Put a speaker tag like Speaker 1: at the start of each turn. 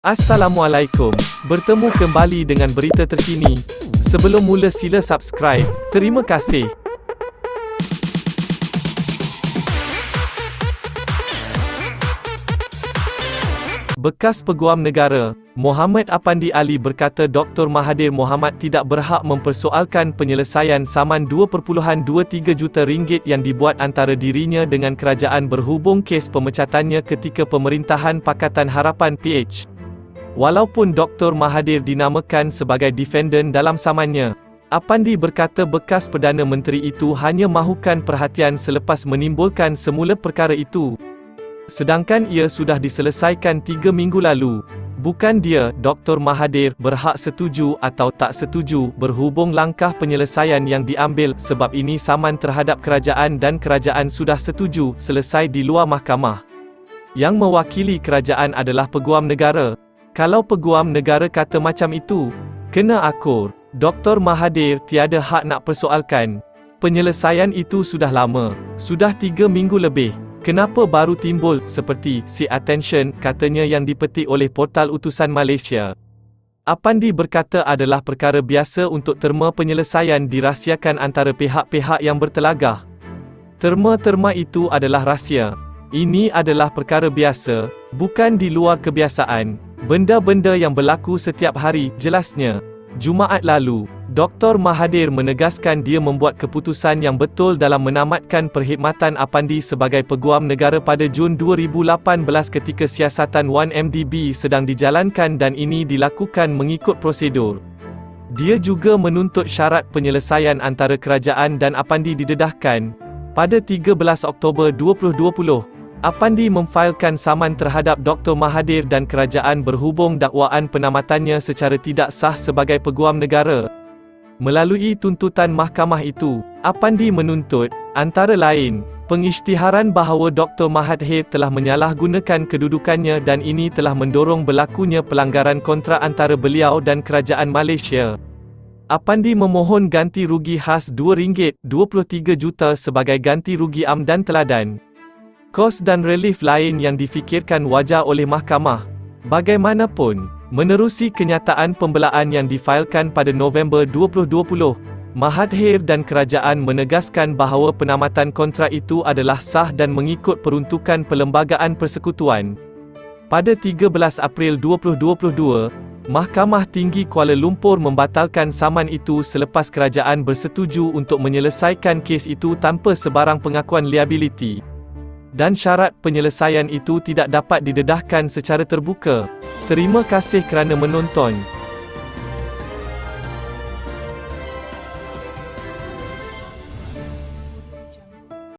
Speaker 1: Assalamualaikum, bertemu kembali dengan berita terkini. Sebelum mula sila subscribe. Terima kasih. Bekas Peguam Negara, Muhammad Apandi Ali berkata Dr. Mahathir Mohamad tidak berhak mempersoalkan penyelesaian saman RM2.23 juta yang dibuat antara dirinya dengan kerajaan berhubung kes pemecatannya ketika pemerintahan Pakatan Harapan PH. Walaupun Dr. Mahathir dinamakan sebagai defendant dalam samannya, Apandi berkata bekas Perdana Menteri itu hanya mahukan perhatian selepas menimbulkan semula perkara itu. Sedangkan ia sudah diselesaikan 3 minggu lalu. Bukan dia, Dr. Mahathir, berhak setuju atau tak setuju berhubung langkah penyelesaian yang diambil sebab ini saman terhadap kerajaan dan kerajaan sudah setuju selesai di luar mahkamah. Yang mewakili kerajaan adalah Peguam Negara. Kalau Peguam Negara kata macam itu, kena akur. Dr. Mahathir tiada hak nak persoalkan. Penyelesaian itu sudah lama, sudah 3 minggu lebih. Kenapa baru timbul, seperti si attention, katanya yang dipetik oleh portal utusan Malaysia. Apandi berkata adalah perkara biasa untuk terma penyelesaian dirahsiakan antara pihak-pihak yang bertelagah. Terma-terma itu adalah rahsia. Ini adalah perkara biasa, bukan di luar kebiasaan. Benda-benda yang berlaku setiap hari, jelasnya. Jumaat lalu, Dr. Mahathir menegaskan dia membuat keputusan yang betul dalam menamatkan perkhidmatan Apandi sebagai Peguam Negara pada Jun 2018 ketika siasatan 1MDB sedang dijalankan dan ini dilakukan mengikut prosedur. Dia juga menuntut syarat penyelesaian antara kerajaan dan Apandi didedahkan. Pada 13 Oktober 2020, Apandi memfailkan saman terhadap Dr. Mahathir dan kerajaan berhubung dakwaan penamatannya secara tidak sah sebagai Peguam Negara. Melalui tuntutan mahkamah itu, Apandi menuntut, antara lain, pengisytiharan bahawa Dr. Mahathir telah menyalahgunakan kedudukannya dan ini telah mendorong berlakunya pelanggaran kontrak antara beliau dan kerajaan Malaysia. Apandi memohon ganti rugi khas RM2.23 juta sebagai ganti rugi am dan teladan. Kos dan relief lain yang difikirkan wajar oleh mahkamah. Bagaimanapun, menerusi kenyataan pembelaan yang difailkan pada November 2020, Mahathir dan kerajaan menegaskan bahawa penamatan kontrak itu adalah sah dan mengikut peruntukan Perlembagaan Persekutuan. Pada 13 April 2022, Mahkamah Tinggi Kuala Lumpur membatalkan saman itu selepas kerajaan bersetuju untuk menyelesaikan kes itu tanpa sebarang pengakuan liabiliti. Dan syarat penyelesaian itu tidak dapat didedahkan secara terbuka. Terima kasih kerana menonton.